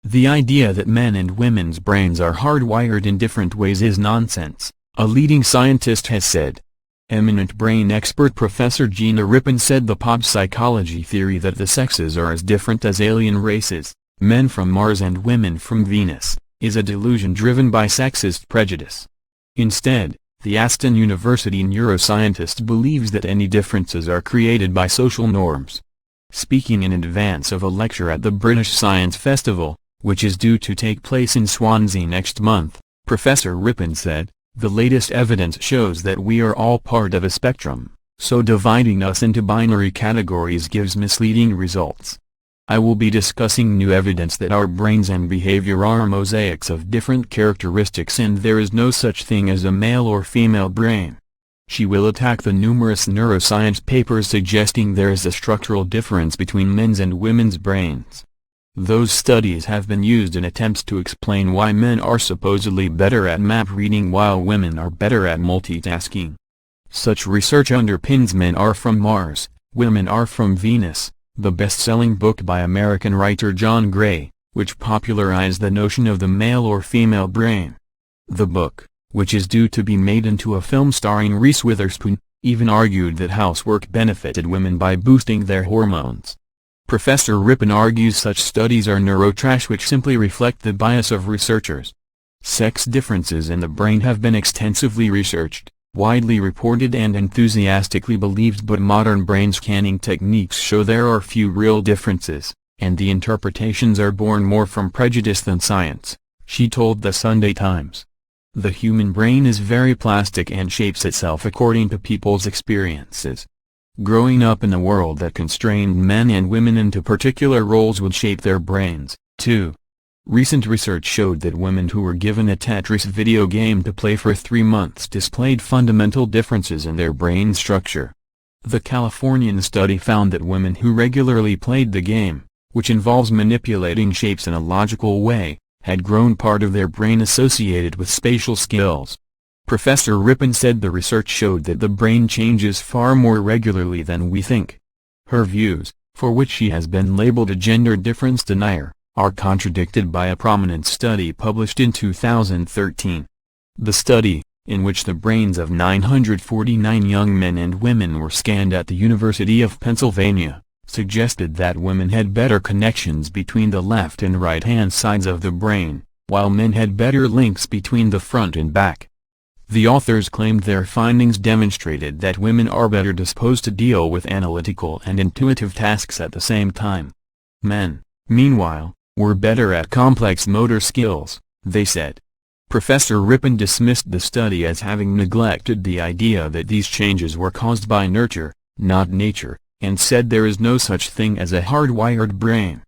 The idea that men and women's brains are hardwired in different ways is nonsense, a leading scientist has said. Eminent brain expert Professor Gina Rippon said the pop psychology theory that the sexes are as different as alien races, men from Mars and women from Venus, is a delusion driven by sexist prejudice. Instead, the Aston University neuroscientist believes that any differences are created by social norms. Speaking in advance of a lecture at the British Science Festival, which is due to take place in Swansea next month, Professor Rippon said, "The latest evidence shows that we are all part of a spectrum, so dividing us into binary categories gives misleading results. I will be discussing new evidence that our brains and behavior are mosaics of different characteristics and there is no such thing as a male or female brain." She will attack the numerous neuroscience papers suggesting there is a structural difference between men's and women's brains. Those studies have been used in attempts to explain why men are supposedly better at map reading while women are better at multitasking. Such research underpins Men Are From Mars, Women Are From Venus, the best-selling book by American writer John Gray, which popularized the notion of the male or female brain. The book, which is due to be made into a film starring Reese Witherspoon, even argued that housework benefited women by boosting their hormones. Professor Rippon argues such studies are neurotrash which simply reflect the bias of researchers. Sex differences in the brain have been extensively researched, widely reported and enthusiastically believed, but modern brain scanning techniques show there are few real differences, and the interpretations are born more from prejudice than science, she told the Sunday Times. The human brain is very plastic and shapes itself according to people's experiences. Growing up in a world that constrained men and women into particular roles would shape their brains, too. Recent research showed that women who were given a Tetris video game to play for 3 months displayed fundamental differences in their brain structure. The Californian study found that women who regularly played the game, which involves manipulating shapes in a logical way, had grown part of their brain associated with spatial skills. Professor Rippon said the research showed that the brain changes far more regularly than we think. Her views, for which she has been labeled a gender difference denier, are contradicted by a prominent study published in 2013. The study, in which the brains of 949 young men and women were scanned at the University of Pennsylvania, suggested that women had better connections between the left and right-hand sides of the brain, while men had better links between the front and back. The authors claimed their findings demonstrated that women are better disposed to deal with analytical and intuitive tasks at the same time. Men, meanwhile, were better at complex motor skills, they said. Professor Rippon dismissed the study as having neglected the idea that these changes were caused by nurture, not nature, and said there is no such thing as a hardwired brain.